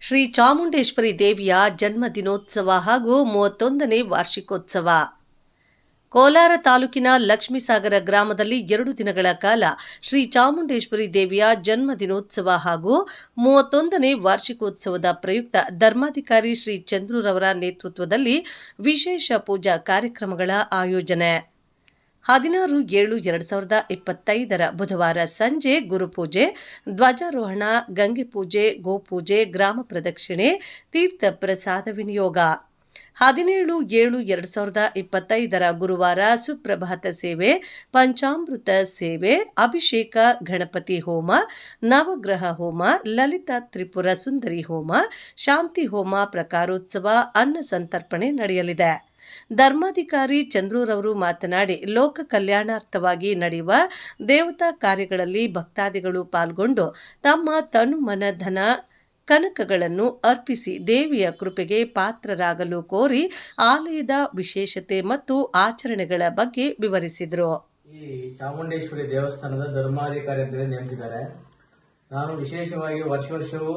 ಶ್ರೀ ಚಾಮುಂಡೇಶ್ವರಿ ದೇವಿಯ ಜನ್ಮದಿನೋತ್ಸವ ಹಾಗೂ 31ನೇ ವಾರ್ಷಿಕೋತ್ಸವ. ಕೋಲಾರ ತಾಲೂಕಿನ ಲಕ್ಷ್ಮೀಸಾಗರ ಗ್ರಾಮದಲ್ಲಿ 2 ದಿನಗಳ ಕಾಲ ಶ್ರೀ ಚಾಮುಂಡೇಶ್ವರಿ ದೇವಿಯ ಜನ್ಮದಿನೋತ್ಸವ ಹಾಗೂ 31ನೇ ವಾರ್ಷಿಕೋತ್ಸವದ ಪ್ರಯುಕ್ತ ಧರ್ಮಾಧಿಕಾರಿ ಶ್ರೀ ಚಂದ್ರೂರವರ ನೇತೃತ್ವದಲ್ಲಿ ವಿಶೇಷ ಪೂಜಾ ಕಾರ್ಯಕ್ರಮಗಳ ಆಯೋಜನೆ. 16/7/2025 ಬುಧವಾರ ಸಂಜೆ ಗುರುಪೂಜೆ, ಧ್ವಜಾರೋಹಣ, ಗಂಗೆ ಪೂಜೆ, ಗೋಪೂಜೆ, ಗ್ರಾಮ ಪ್ರದಕ್ಷಿಣೆ, ತೀರ್ಥ ಪ್ರಸಾದ ವಿನಿಯೋಗ. 17/7/2025 ಗುರುವಾರ ಸುಪ್ರಭಾತ ಸೇವೆ, ಪಂಚಾಮೃತ ಸೇವೆ, ಅಭಿಷೇಕ, ಗಣಪತಿ ಹೋಮ, ನವಗ್ರಹ ಹೋಮ, ಲಲಿತಾ ತ್ರಿಪುರ ಸುಂದರಿ ಹೋಮ, ಶಾಂತಿ ಹೋಮ, ಪ್ರಕಾರೋತ್ಸವ, ಅನ್ನ ಸಂತರ್ಪಣೆ ನಡೆಯಲಿದೆ. ಧರ್ಮಾಧಿಕಾರಿ ಚಂದ್ರೂರವರು ಮಾತನಾಡಿ, ಲೋಕ ಕಲ್ಯಾಣಾರ್ಥವಾಗಿ ನಡೆಯುವ ದೇವತಾ ಕಾರ್ಯಗಳಲ್ಲಿ ಭಕ್ತಾದಿಗಳು ಪಾಲ್ಗೊಂಡು ತಮ್ಮ ತನು ಮನ ಧನ ಕನಕಗಳನ್ನು ಅರ್ಪಿಸಿ ದೇವಿಯ ಕೃಪೆಗೆ ಪಾತ್ರರಾಗಲು ಕೋರಿ ಆಲಯದ ವಿಶೇಷತೆ ಮತ್ತು ಆಚರಣೆಗಳ ಬಗ್ಗೆ ವಿವರಿಸಿದರು. ಈ ಚಾಮುಂಡೇಶ್ವರಿ ದೇವಸ್ಥಾನದ ಧರ್ಮಾಧಿಕಾರಿ ಅಂತೇಳಿ ನೇಮಿಸಿದ್ದಾರೆ. ನಾನು ವಿಶೇಷವಾಗಿ ವರ್ಷವೂ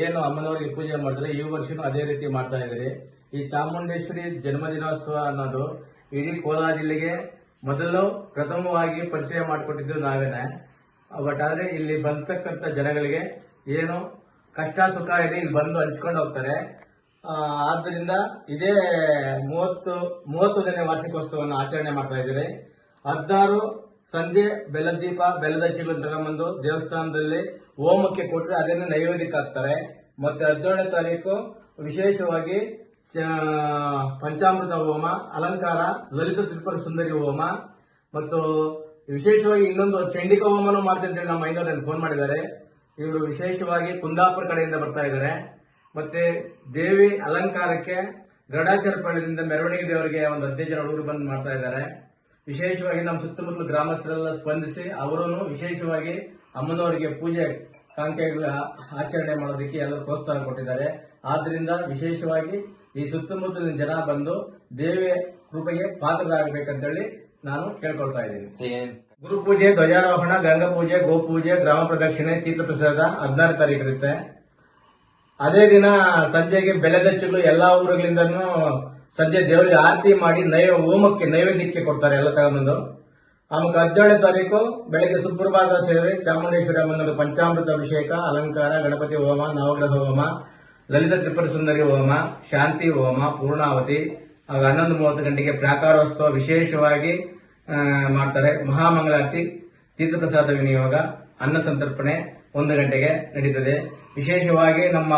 ಏನು ಅಮ್ಮನವರಿಗೆ ಪೂಜೆ ಮಾಡಿದ್ರೆ ಈ ವರ್ಷನೂ ಅದೇ ರೀತಿ ಮಾಡ್ತಾ ಇದ್ದಾರೆ. ಈ ಚಾಮುಂಡೇಶ್ವರಿ ಜನ್ಮದಿನೋತ್ಸವ ಅನ್ನೋದು ಇಡೀ ಕೋಲಾರ ಜಿಲ್ಲೆಗೆ ಪ್ರಥಮವಾಗಿ ಪರಿಚಯ ಮಾಡಿಕೊಟ್ಟಿದ್ದು ನಾವೇನೆ. ಬಟ್ ಆದ್ರೆ ಇಲ್ಲಿ ಬಂತಕ್ಕಂಥ ಜನಗಳಿಗೆ ಏನು ಕಷ್ಟ ಸುಖ ಇದೆ ಇಲ್ಲಿ ಬಂದು ಹಂಚ್ಕೊಂಡು ಹೋಗ್ತಾರೆ. ಆದ್ದರಿಂದ ಇದೇ 31ನೇ ವಾರ್ಷಿಕೋತ್ಸವವನ್ನು ಆಚರಣೆ ಮಾಡ್ತಾ ಇದ್ದಾರೆ. 16 ಸಂಜೆ ಬೆಲ್ಲದ ದೀಪ, ಬೆಲ್ಲದ ಹಚ್ಚಿಗಳನ್ನು ತಗೊಂಡ್ಬಂದು ದೇವಸ್ಥಾನದಲ್ಲಿ ಹೋಮಕ್ಕೆ ಕೊಟ್ಟರೆ ಅದನ್ನು ನೈವೇದ್ಯಕ್ಕೆ ಹಾಕ್ತಾರೆ. ಮತ್ತೆ 17ನೇ ತಾರೀಕು ವಿಶೇಷವಾಗಿ ಪಂಚಾಮೃತ ಹೋಮ, ಅಲಂಕಾರ, ಲಲಿತಾ ತ್ರಿಪುರ ಸುಂದರಿ ಹೋಮ ಮತ್ತು ವಿಶೇಷವಾಗಿ ಇನ್ನೊಂದು ಚಂಡಿಕಾ ಹೋಮನೂ ಮಾಡ್ತೀನಿ ಅಂತೇಳಿ ನಮ್ಮ ಐನೂರಲ್ಲಿ ಫೋನ್ ಮಾಡಿದ್ದಾರೆ. ಇವರು ವಿಶೇಷವಾಗಿ ಕುಂದಾಪುರ ಕಡೆಯಿಂದ ಬರ್ತಾ ಇದ್ದಾರೆ. ಮತ್ತೆ ದೇವಿ ಅಲಂಕಾರಕ್ಕೆ ಗರುಡಾಚಾರ್ಯಪಾಳ್ಯದಿಂದ ಮೆರವಣಿಗೆ ದೇವರಿಗೆ ಒಂದು 15 ಜನ ಹುಡುಗರು ಬಂದು ಮಾಡ್ತಾ ಇದ್ದಾರೆ. ವಿಶೇಷವಾಗಿ ನಮ್ಮ ಸುತ್ತಮುತ್ತಲ ಗ್ರಾಮಸ್ಥರೆಲ್ಲ ಸ್ಪಂದಿಸಿ ಅವರು ವಿಶೇಷವಾಗಿ ಅಮ್ಮನವರಿಗೆ ಪೂಜೆ ಕಾಂಕೆಗಳ ಆಚರಣೆ ಮಾಡೋದಕ್ಕೆ ಎಲ್ಲರೂ ಪ್ರೋತ್ಸಾಹ ಕೊಟ್ಟಿದ್ದಾರೆ. ಆದ್ರಿಂದ ವಿಶೇಷವಾಗಿ ಈ ಸುತ್ತಮುತ್ತಲಿನ ಜನ ಬಂದು ದೇವಿಯ ಕೃಪೆಗೆ ಪಾತ್ರರಾಗಬೇಕಂತೇಳಿ ನಾನು ಕೇಳ್ಕೊಳ್ತಾ ಇದ್ದೀನಿ. ಗುರುಪೂಜೆ, ಧ್ವಜಾರೋಹಣ, ಗಂಗಾ ಪೂಜೆ, ಗೋಪೂಜೆ, ಗ್ರಾಮ ಪ್ರದಕ್ಷಿಣೆ, ತೀರ್ಥ ಪ್ರಸಾದ 16ನೇ ತಾರೀಕು ಇರುತ್ತೆ. ಅದೇ ದಿನ ಸಂಜೆಗೆ ಬೆಲೆದಚ್ಚುಗಳು ಎಲ್ಲಾ ಊರುಗಳಿಂದನೂ ಸಂಜೆ ದೇವರಿಗೆ ಆರತಿ ಮಾಡಿ ಹೋಮಕ್ಕೆ ನೈವೇದ್ಯಕ್ಕೆ ಕೊಡ್ತಾರೆ ಎಲ್ಲ ತಗೊಂಡ್ಬಂದು. ಆಮೇಲೆ 17ನೇ ತಾರೀಕು ಬೆಳಗ್ಗೆ ಸುಪ್ರಭಾತ ಸೇವೆ, ಚಾಮುಂಡೇಶ್ವರಿ ಅಮ್ಮನವರು ಪಂಚಾಮೃತ ಅಭಿಷೇಕ, ಅಲಂಕಾರ, ಗಣಪತಿ ಹೋಮ, ನವಗ್ರಹ ಹೋಮ, ಲಲಿತಾ ತ್ರಿಪುರ ಸುಂದರಿ ಹೋಮ, ಶಾಂತಿ ಹೋಮ, ಪೂರ್ಣಾವತಿ. 11:30 ಗಂಟೆಗೆ ಪ್ರಾಕಾರೋತ್ಸವ ವಿಶೇಷವಾಗಿ ಮಾಡ್ತಾರೆ. ಮಹಾಮಂಗಳಾರತಿ, ತೀರ್ಥ ಪ್ರಸಾದ ವಿನಿಯೋಗ, ಅನ್ನ ಸಂತರ್ಪಣೆ 1 ಗಂಟೆಗೆ ನಡೀತದೆ. ವಿಶೇಷವಾಗಿ ನಮ್ಮ